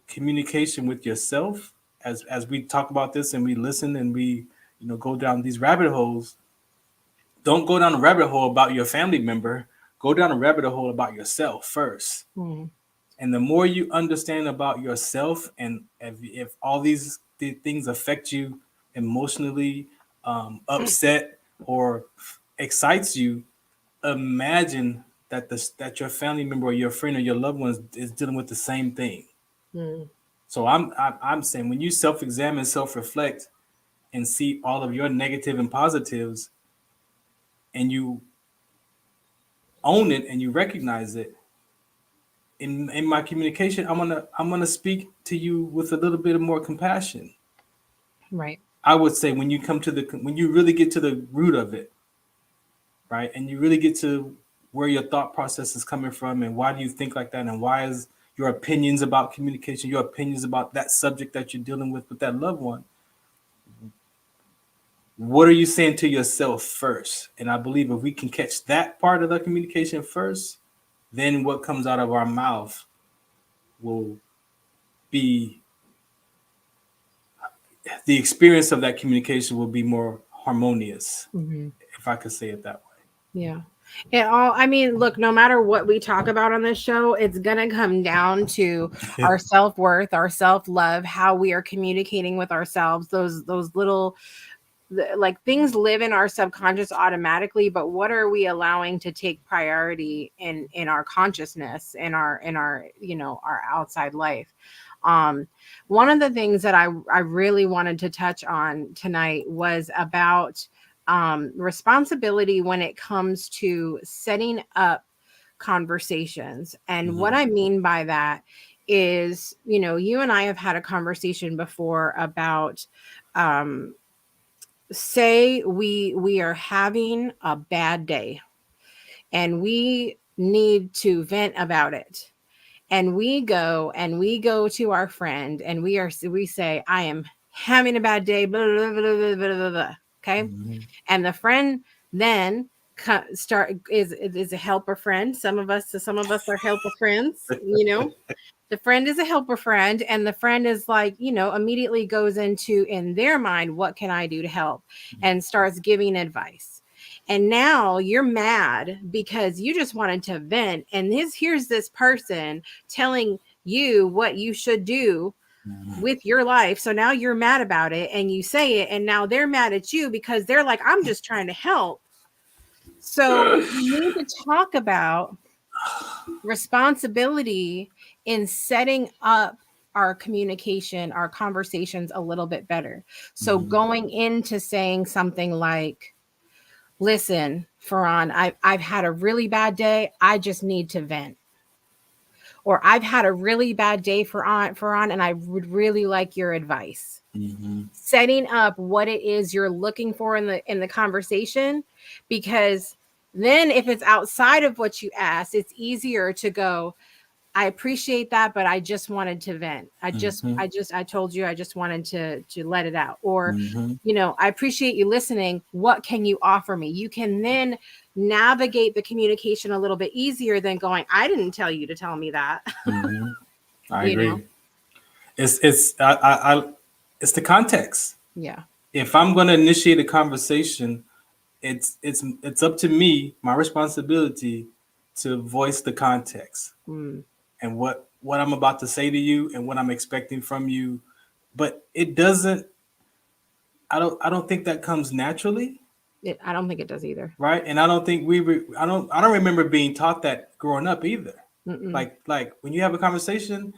communication with yourself as we talk about this and we listen and we, go down these rabbit holes. Don't go down a rabbit hole about your family member. Go down a rabbit hole about yourself first. Mm-hmm. And the more you understand about yourself and if all these things affect you emotionally, upset or excites you, imagine that your family member or your friend or your loved one is dealing with the same thing. Mm-hmm. So I'm saying when you self-examine, self-reflect, and see all of your negative and positives, and you own it and you recognize it, in my communication, I'm gonna speak to you with a little bit of more compassion. Right. I would say when you really get to the root of it, right, and you really get to where your thought process is coming from and why do you think like that and why is your opinions about communication, your opinions about that subject that you're dealing with that loved one. What are you saying to yourself first? And I believe if we can catch that part of the communication first, then what comes out of our mouth will be the experience of that communication will be more harmonious, if I could say it that way. Yeah. Look, no matter what we talk about on this show, it's going to come down to our self-worth, our self-love, how we are communicating with ourselves, those little like things live in our subconscious automatically, but what are we allowing to take priority in our consciousness, in our our outside life? One of the things that I really wanted to touch on tonight was about responsibility when it comes to setting up conversations. And what I mean by that is, you and I have had a conversation before about, say we are having a bad day and we need to vent about it. And we go to our friend and we say, I am having a bad day, blah, blah, blah, blah, blah, blah, blah. Okay. And the friend then is a helper friend. Some of us are helper friends, The friend is a helper friend, and the friend is like, immediately goes into, in their mind, what can I do to help? And starts giving advice. And now you're mad because you just wanted to vent. And here's this person telling you what you should do with your life. So now you're mad about it and you say it. And now they're mad at you because they're like, I'm just trying to help. So we need to talk about responsibility in setting up our communication, our conversations a little bit better. So going into saying something like, listen, Farron, I've had a really bad day. I just need to vent. Or I've had a really bad day, Farron, and I would really like your advice. Setting up what it is you're looking for in the conversation, because then if it's outside of what you asked, it's easier to go, I appreciate that, but I just wanted to vent. I told you I just wanted to let it out. Or, I appreciate you listening. What can you offer me? You can then navigate the communication a little bit easier than going, I didn't tell you to tell me that. I agree. It's the context. Yeah. If I'm going to initiate a conversation, it's up to me, my responsibility, to voice the context and what I'm about to say to you and what I'm expecting from you. But it doesn't. I don't think that comes naturally. I don't think it does either. Right, and I don't think I don't remember being taught that growing up either. Like when you have a conversation,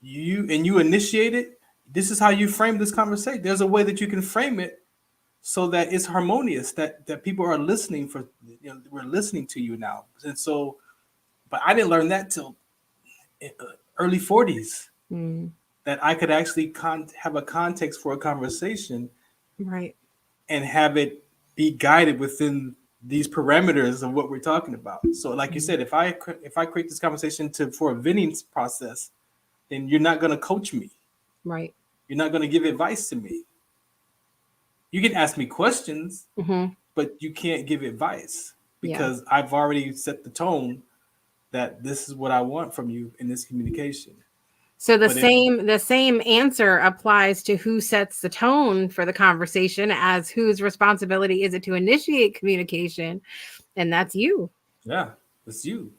you initiate it. This is how you frame this conversation. There's a way that you can frame it so that it's harmonious, that people are listening for, we're listening to you now. And so, but I didn't learn that till early 40s, that I could actually have a context for a conversation, right, and have it be guided within these parameters of what we're talking about. So like you said, if I create this conversation for a venting process, then you're not going to coach me. Right. You're not going to give advice to me. You can ask me questions, but you can't give advice because I've already set the tone that this is what I want from you in this communication. So the same answer applies to who sets the tone for the conversation as whose responsibility is it to initiate communication, and that's you. Yeah, it's you.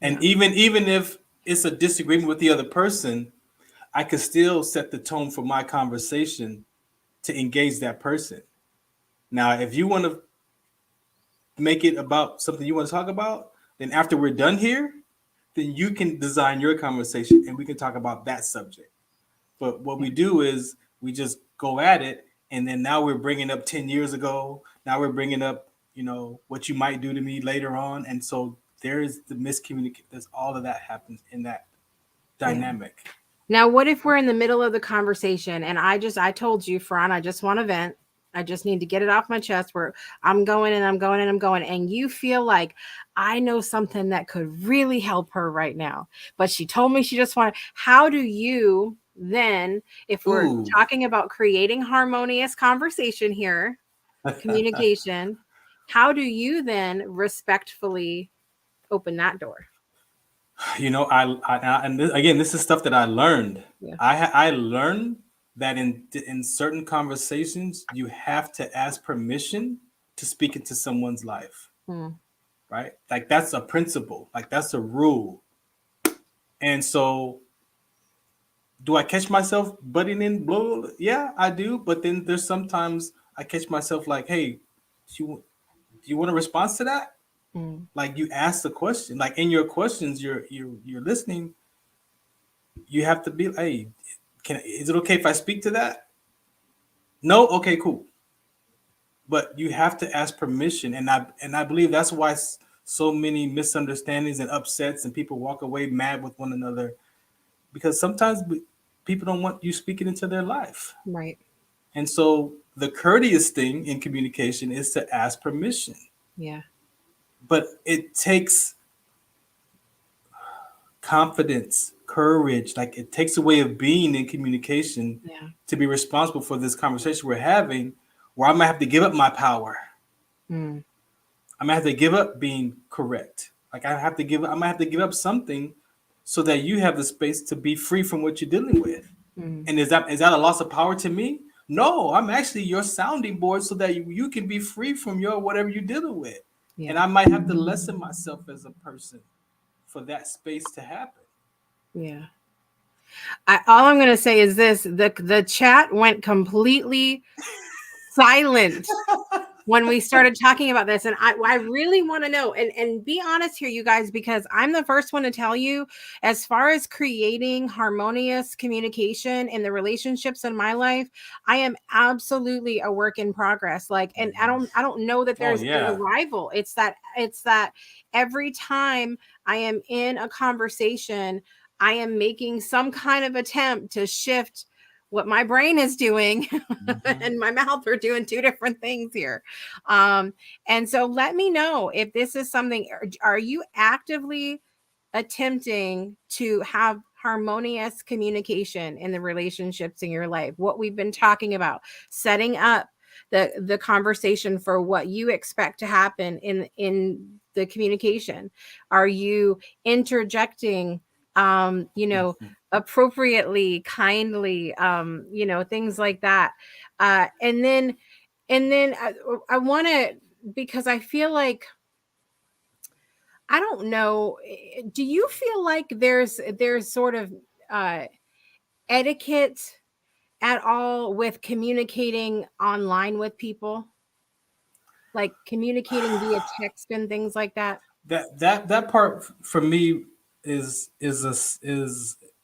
And even if it's a disagreement with the other person, I could still set the tone for my conversation to engage that person. Now, if you want to make it about something you want to talk about, then after we're done here, then you can design your conversation and we can talk about that subject. But what we do is we just go at it, and then now we're bringing up 10 years ago. Now we're bringing up, what you might do to me later on. And so there is the miscommunication. There's all of that happens in that dynamic. Now, what if we're in the middle of the conversation and I told you, Farron, I just want to vent. I just need to get it off my chest where I'm going. And you feel like I know something that could really help her right now. But she told me she just wanted. How do you then, if we're talking about creating harmonious conversation here, communication, how do you then respectfully open that door? This is stuff that I learned. Yeah. I learned that in certain conversations, you have to ask permission to speak into someone's life, right? Like that's a principle, like that's a rule. And so do I catch myself butting in? Blah, blah, blah? Yeah, I do. But then there's sometimes I catch myself like, hey, do you want a response to that? Like you ask the question, like in your questions, you're listening. You have to be, hey, is it okay if I speak to that? No? Okay, cool. but you have to ask permission, and I believe that's why so many misunderstandings and upsets and people walk away mad with one another, because sometimes people don't want you speaking into their life. Right. And so the courteous thing in communication is to ask permission. Yeah. But it takes confidence, courage, like it takes a way of being in communication to be responsible for this conversation we're having, where I might have to give up my power. I might have to give up being correct. Like I might have to give up something so that you have the space to be free from what you're dealing with. And is that a loss of power to me? No, I'm actually your sounding board so that you can be free from your whatever you're dealing with. Yeah. And I might have to lessen myself as a person for that space to happen. Yeah. All I'm going to say is this: the chat went completely silent when we started talking about this, and I really want to know, and be honest here, you guys, because I'm the first one to tell you, as far as creating harmonious communication in the relationships in my life, I am absolutely a work in progress. Like, and I don't know that there's a rival. It's that every time I am in a conversation, I am making some kind of attempt to shift what my brain is doing and my mouth are doing two different things here. And so let me know if this is something, are you actively attempting to have harmonious communication in the relationships in your life? What we've been talking about, setting up the conversation for what you expect to happen in the communication. Are you interjecting, appropriately, kindly, things like that. And then I want to, because I feel like, I don't know, do you feel like there's sort of etiquette at all with communicating online with people? Like communicating via text and things like that? That part for me is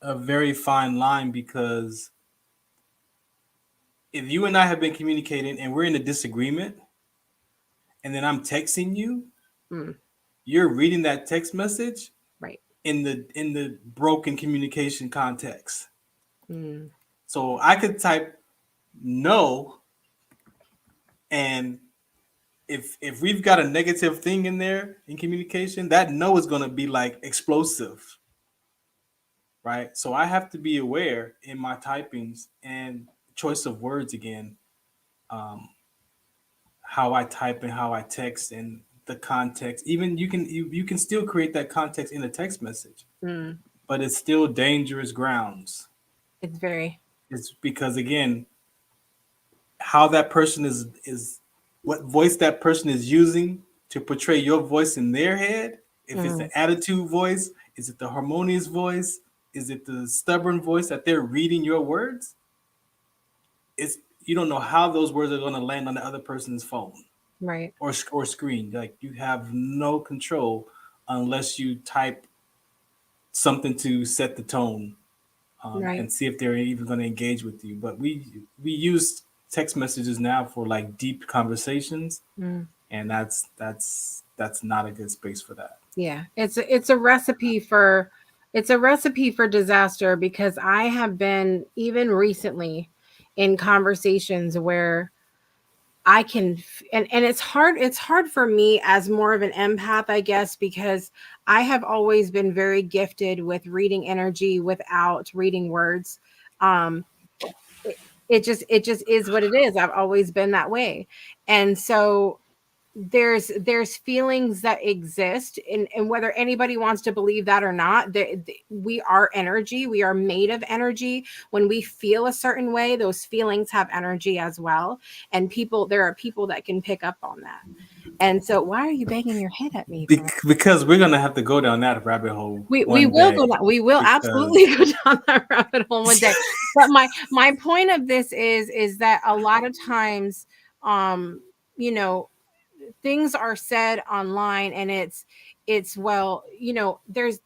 a very fine line, because if you and I have been communicating and we're in a disagreement, and then I'm texting you, you're reading that text message right in the broken communication context. So I could type no, and if we've got a negative thing in there in communication, that no is going to be like explosive. Right. So I have to be aware in my typings and choice of words again, how I type and how I text and the context. Even you can still create that context in a text message, but it's still dangerous grounds. It's because, again, how that person is what voice that person is using to portray your voice in their head. If it's the attitude voice, is it the harmonious voice? Is it the stubborn voice that they're reading your words? You don't know how those words are going to land on the other person's phone, right, or screen. Like, you have no control unless you type something to set the tone, and see if they're even going to engage with you. But we use text messages now for like deep conversations, and that's not a good space for that. Yeah, it's a recipe for disaster, because I have been, even recently, in conversations where I can, and it's hard for me as more of an empath, I guess, because I have always been very gifted with reading energy without reading words. It just is what it is. I've always been that way. And so there's feelings that exist, and whether anybody wants to believe that or not, we are energy. We are made of energy. When we feel a certain way, those feelings have energy as well. And there are people that can pick up on that. And so, why are you banging your head at me? Because we're gonna have to go down that rabbit hole. We will absolutely go down that rabbit hole one day. But my point of this is that a lot of times, things are said online, and it's well, there's,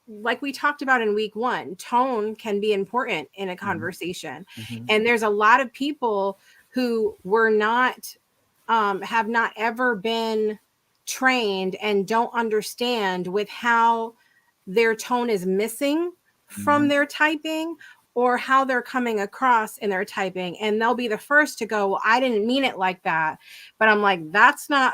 like we talked about in week 1, tone can be important in a conversation. And there's a lot of people who were not have not ever been trained and don't understand with how their tone is missing from their typing or how they're coming across in their typing, and they'll be the first to go, well, I didn't mean it like that. But I'm like, that's not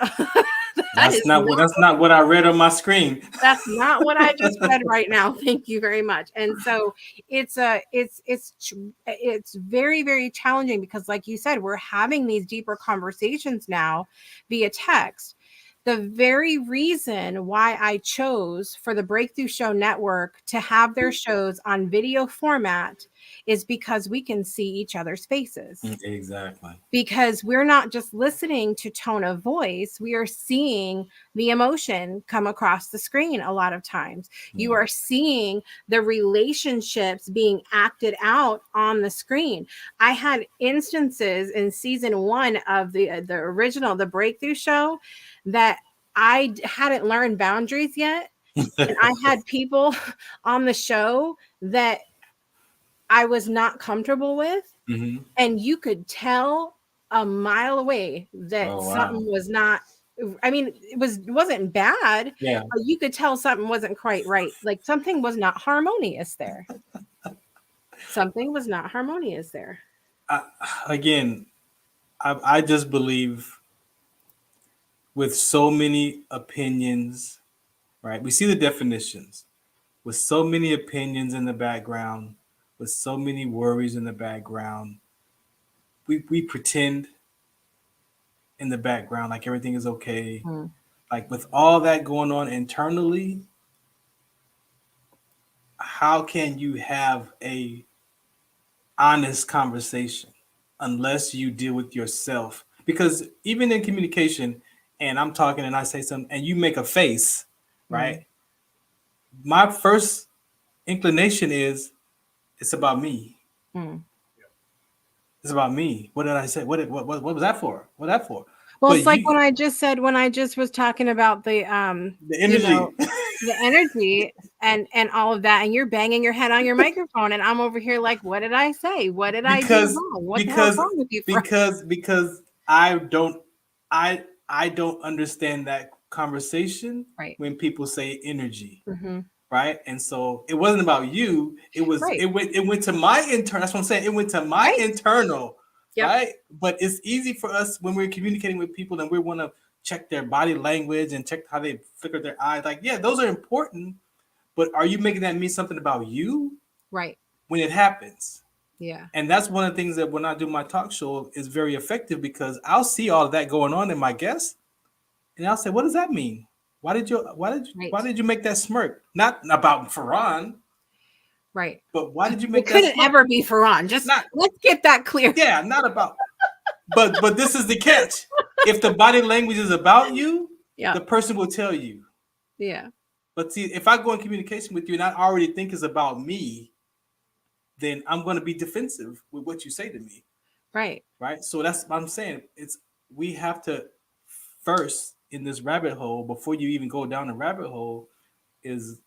that's not what I read on my screen. That's not what I just read right now. Thank you very much. And so it's very, very challenging because, like you said, we're having these deeper conversations now via text. The very reason why I chose for the Breakthrough Show Network to have their shows on video format is because we can see each other's faces. Exactly. Because we're not just listening to tone of voice, we are seeing the emotion come across the screen a lot of times. You are seeing the relationships being acted out on the screen. I had instances in season 1 of the original, the Breakthrough Show, that I hadn't learned boundaries yet. And I had people on the show that I was not comfortable with. Mm-hmm. And you could tell a mile away that something was not, I mean, it wasn't bad. Yeah. But you could tell something wasn't quite right. Like something was not harmonious there. Something was not harmonious there. I just believe with so many opinions, right? We see the definitions. With so many opinions in the background, with so many worries in the background, we pretend in the background like everything is okay. Like with all that going on internally, how can you have a honest conversation unless you deal with yourself? Because even in communication, and I'm talking and I say something and you make a face, right? My first inclination is it's about me. It's about me. What did I say? What was that for? What that for? Well, but it's like when I just was talking about the energy, the energy and all of that, and you're banging your head on your microphone, and I'm over here like, what did I say? What did I do wrong? What the hell's wrong with you? Because I don't understand that conversation when people say energy. Right. And so it wasn't about you. It was it went to my internal. That's what I'm saying. It went to my internal. Right. But it's easy for us when we're communicating with people and we want to check their body language and check how they flicker their eyes. Like, yeah, those are important. But are you making that mean something about you? Right. When it happens. Yeah. And that's one of the things that when I do my talk show is very effective because I'll see all of that going on in my guests. And I'll say, what does that mean? Why did you make that smirk? Not about Farron. Right. But why did you make that smirk? It couldn't ever be Farron. Let's get that clear. Yeah, not about. But this is the catch. If the body language is about you, the person will tell you. Yeah. But see, if I go in communication with you and I already think it's about me, then I'm going to be defensive with what you say to me. Right. Right. So that's what I'm saying. We have to first in this rabbit hole, before you even go down the rabbit hole, is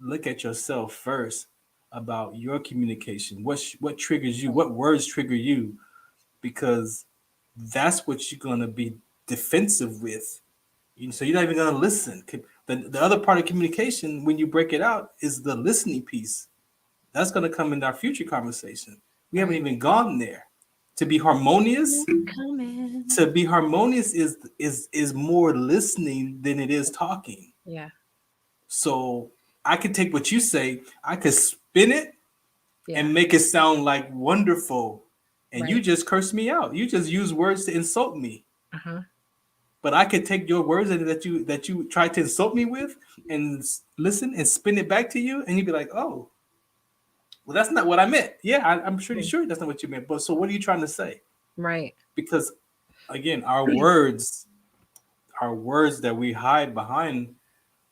look at yourself first about your communication. What triggers you? What words trigger you? Because that's what you're going to be defensive with. So you're not even going to listen. The other part of communication, when you break it out, is the listening piece. That's going to come in our future conversation. We haven't even gone there. To be harmonious, is more listening than it is talking. Yeah. So I could take what you say, I could spin it and make it sound like wonderful. And you just curse me out. You just use words to insult me. But I could take your words that you tried to insult me with and listen and spin it back to you. And you'd be like, oh, well, that's not what I meant. Yeah, I'm pretty sure that's not what you meant. But so what are you trying to say? Right. Because again, our words that we hide behind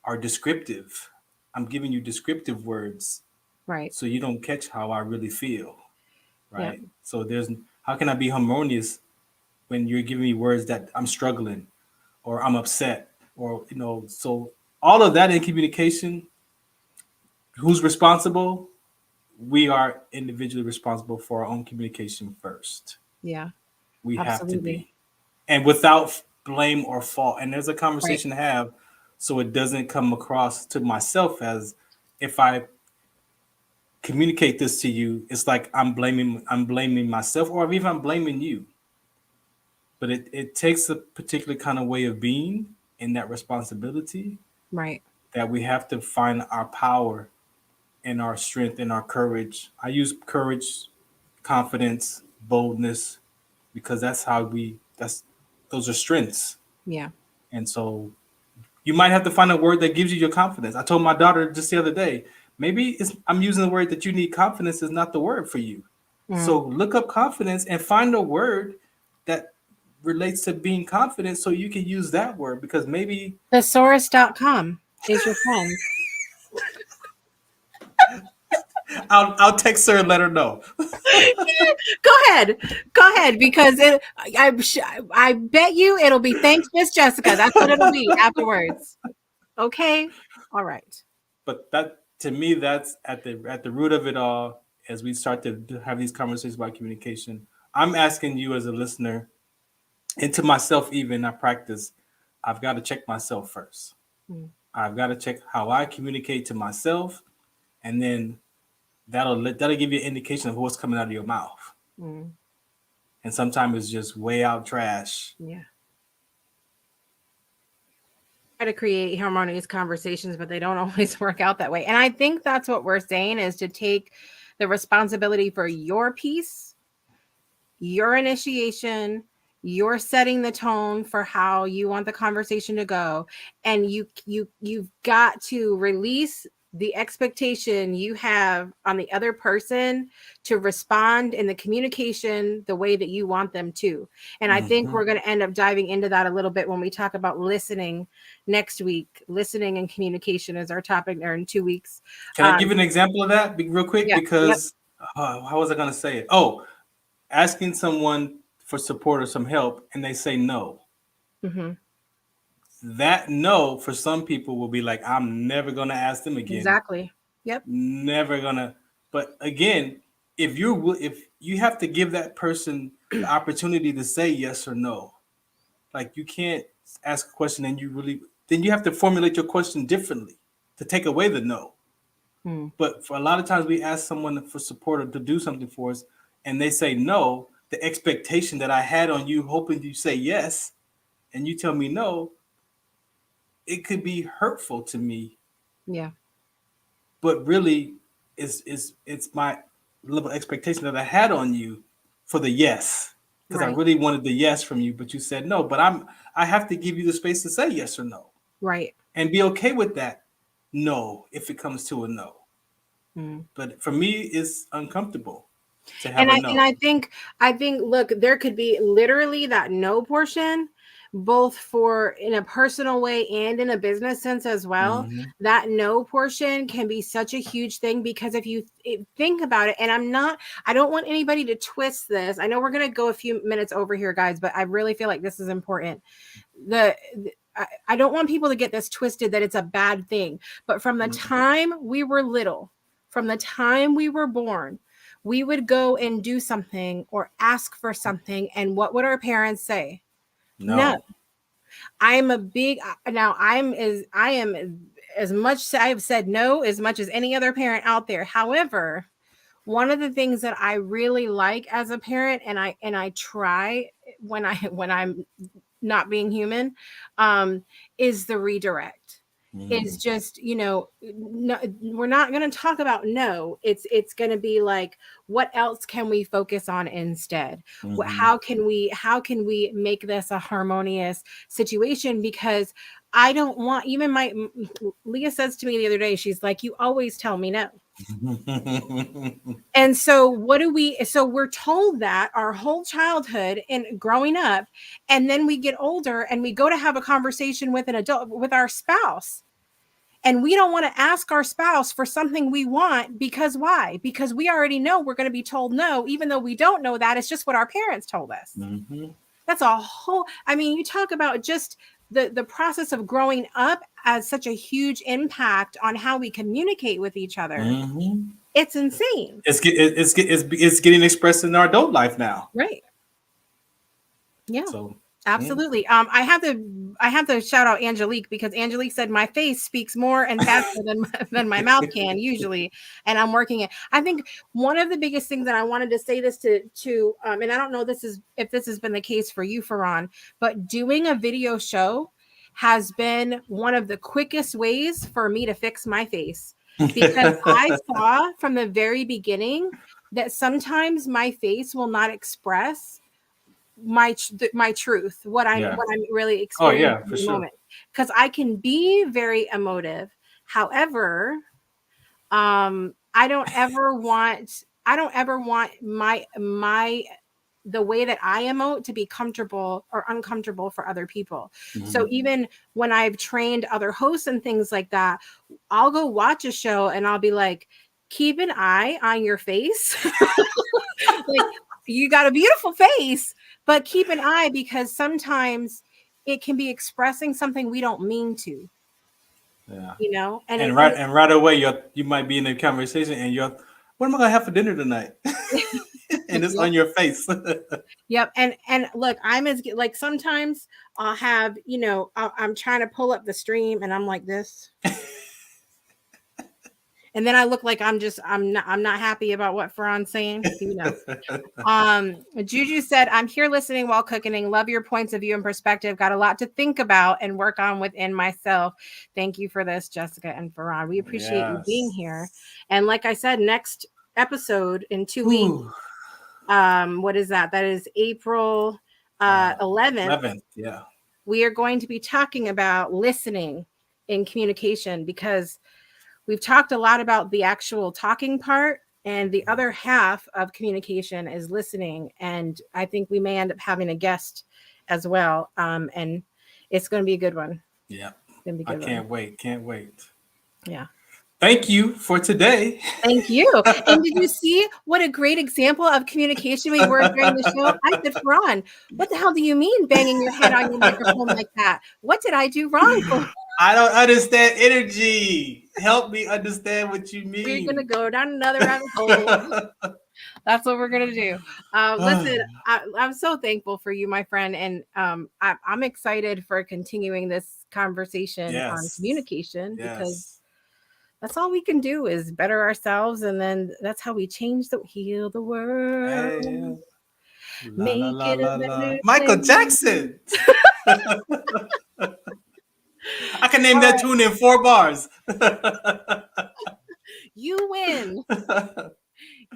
are descriptive. I'm giving you descriptive words. Right. So you don't catch how I really feel. Right. Yeah. So how can I be harmonious when you're giving me words that I'm struggling or I'm upset or, so all of that in communication, who's responsible? We are individually responsible for our own communication first. Yeah. We have to be. and without blame or fault. And there's a conversation to have, so it doesn't come across to myself as if I communicate this to you, it's like I'm blaming myself, or even I'm blaming you. But it takes a particular kind of way of being in that responsibility, Right. that we have to find our power and our strength and our courage. I use courage, confidence, boldness, because those are strengths. Yeah. And so you might have to find a word that gives you your confidence. I told my daughter just the other day, maybe I'm using the word that you need confidence is not the word for you. So look up confidence and find a word that relates to being confident so you can use that word, because maybe Thesaurus.com is your friend. I'll text her and let her know. Go ahead, because I bet you it'll be thanks, Miss Jessica. That's what it'll be afterwards. Okay, all right. But that, to me, that's at the root of it all. As we start to have these conversations about communication, I'm asking you as a listener, and to myself even, I practice. I've got to check myself first. I've got to check how I communicate to myself, and then that'll give you an indication of what's coming out of your mouth. And sometimes it's just way out trash. Yeah. Try to create harmonious conversations, but they don't always work out that way. And I think that's what we're saying, is to take the responsibility for your piece, your initiation, you're setting the tone for how you want the conversation to go. And you've got to release the expectation you have on the other person to respond in the communication the way that you want them to. And I think we're going to end up diving into that a little bit when we talk about listening next week. Listening and communication is our topic there in 2 weeks. Can I give you an example of that real quick? Yeah, Because how was I going to say it? Oh, asking someone for support or some help and they say no. That no for some people will be like, I'm never going to ask them again. Exactly. Yep. Never gonna. But again, if you have to give that person the opportunity to say yes or no. Like, you can't ask a question and then you have to formulate your question differently to take away the no. But for a lot of times we ask someone for support or to do something for us and they say no, the expectation that I had on you hoping you say yes and you tell me no, it could be hurtful to me. Yeah. But really it's my level of expectation that I had on you for the yes. Because I really wanted the yes from you, but you said no. But I have to give you the space to say yes or no. Right. And be okay with that no if it comes to a no. But for me, it's uncomfortable to have a no. And I think, look, there could be literally that no portion, both for in a personal way and in a business sense as well. That no portion can be such a huge thing, because if you think about it, and I don't want anybody to twist this. I know we're going to go a few minutes over here, guys, but I really feel like this is important. I don't want people to get this twisted that it's a bad thing, but from the time we were little, from the time we were born, we would go and do something or ask for something. And what would our parents say? No. I am as much, I've said no as much as any other parent out there. However, one of the things that I really like as a parent, and I try when I'm not being human, is the redirect. It's just, no, we're not going to talk about no. It's going to be like, what else can we focus on instead? How can we make this a harmonious situation? Because I don't want, Leah says to me the other day, she's like, you always tell me no. And so we're told that our whole childhood and growing up, and then we get older and we go to have a conversation with an adult, with our spouse, and we don't want to ask our spouse for something we want, because why? Because we already know we're going to be told no, even though we don't know that. It's just what our parents told us. That's a whole, you talk about just the process of growing up as such a huge impact on how we communicate with each other. It's insane. It's getting expressed in our adult life now. Right. Yeah. So Absolutely. I have to shout out Angelique, because Angelique said my face speaks more and faster than my mouth can usually, and I'm working it. I think one of the biggest things that I wanted to say this to and I don't know if this has been the case for you, Farron, but doing a video show has been one of the quickest ways for me to fix my face, because I saw from the very beginning that sometimes my face will not express my truth, what I'm really experiencing in the moment, because I can be very emotive. However, I don't ever want my the way that I emote to be comfortable or uncomfortable for other people. So even when I've trained other hosts and things like that, I'll go watch a show and I'll be like, keep an eye on your face. Like, you got a beautiful face, but keep an eye, because sometimes it can be expressing something we don't mean to. Yeah. You know, and right away you might be in a conversation and what am I gonna have for dinner tonight? And it's on your face. Yep. And look, I'm as like, sometimes I'll have, I'm trying to pull up the stream and I'm like this. And then I look like I'm not happy about what Farron's saying. Juju said, I'm here listening while cooking and love your points of view and perspective. Got a lot to think about and work on within myself. Thank you for this, Jessica and Farron. We appreciate you being here. And like I said, next episode in 2 weeks. What is that? That is April 11th. Yeah. We are going to be talking about listening in communication, because we've talked a lot about the actual talking part, and the other half of communication is listening. And I think we may end up having a guest as well. And it's going to be a good one. Yeah. I can't wait. Yeah. Thank you for today. Thank you. And did you see what a great example of communication we were during the show? I said, Farron, what the hell do you mean banging your head on your microphone like that? What did I do wrong? I don't understand energy. Help me understand what you mean. We're going to go down another rabbit hole. That's what we're going to do. Listen, I'm so thankful for you, my friend. And I'm excited for continuing this conversation on communication, because that's all we can do is better ourselves. And then that's how we heal the world. Hey. Make it Michael Jackson. I can name that tune in 4 bars. You win.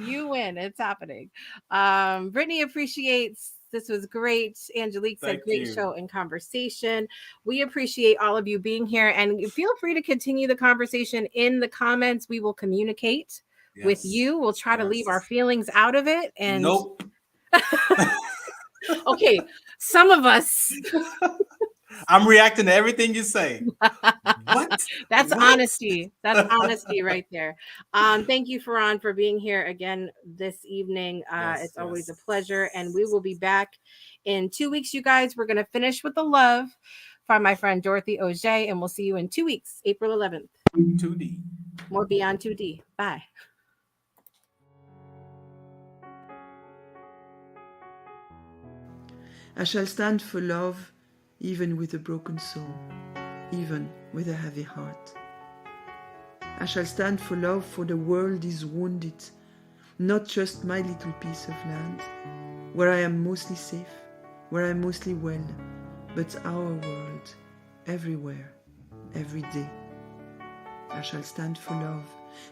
You win. It's happening. Brittany appreciates. This was great. Angelique said, great show and conversation. We appreciate all of you being here, and feel free to continue the conversation in the comments. We will communicate with you. We'll try to leave our feelings out of it. And nope. Okay, some of us. I'm reacting to everything you say. What? That's honesty. That's honesty right there. Thank you, Farron, for being here again this evening. It's always a pleasure. And we will be back in 2 weeks, you guys. We're going to finish with the love from my friend Dorothy Auger, and we'll see you in 2 weeks, April 11th. 2D. More Beyond 2D. Bye. I shall stand for love, even with a broken soul, even with a heavy heart. I shall stand for love, for the world is wounded, not just my little piece of land, where I am mostly safe, where I am mostly well, but our world, everywhere, every day. I shall stand for love,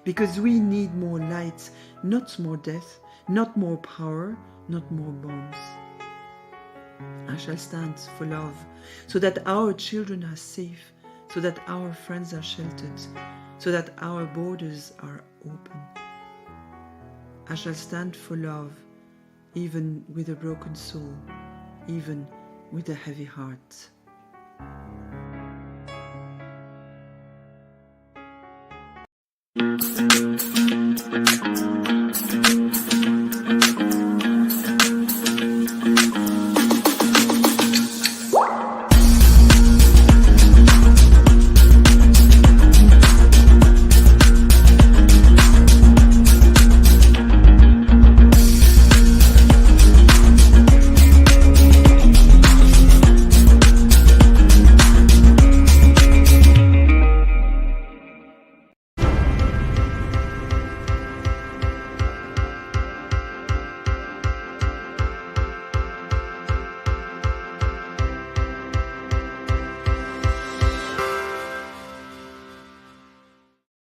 because we need more light, not more death, not more power, not more bombs. I shall stand for love, so that our children are safe, so that our friends are sheltered, so that our borders are open. I shall stand for love, even with a broken soul, even with a heavy heart.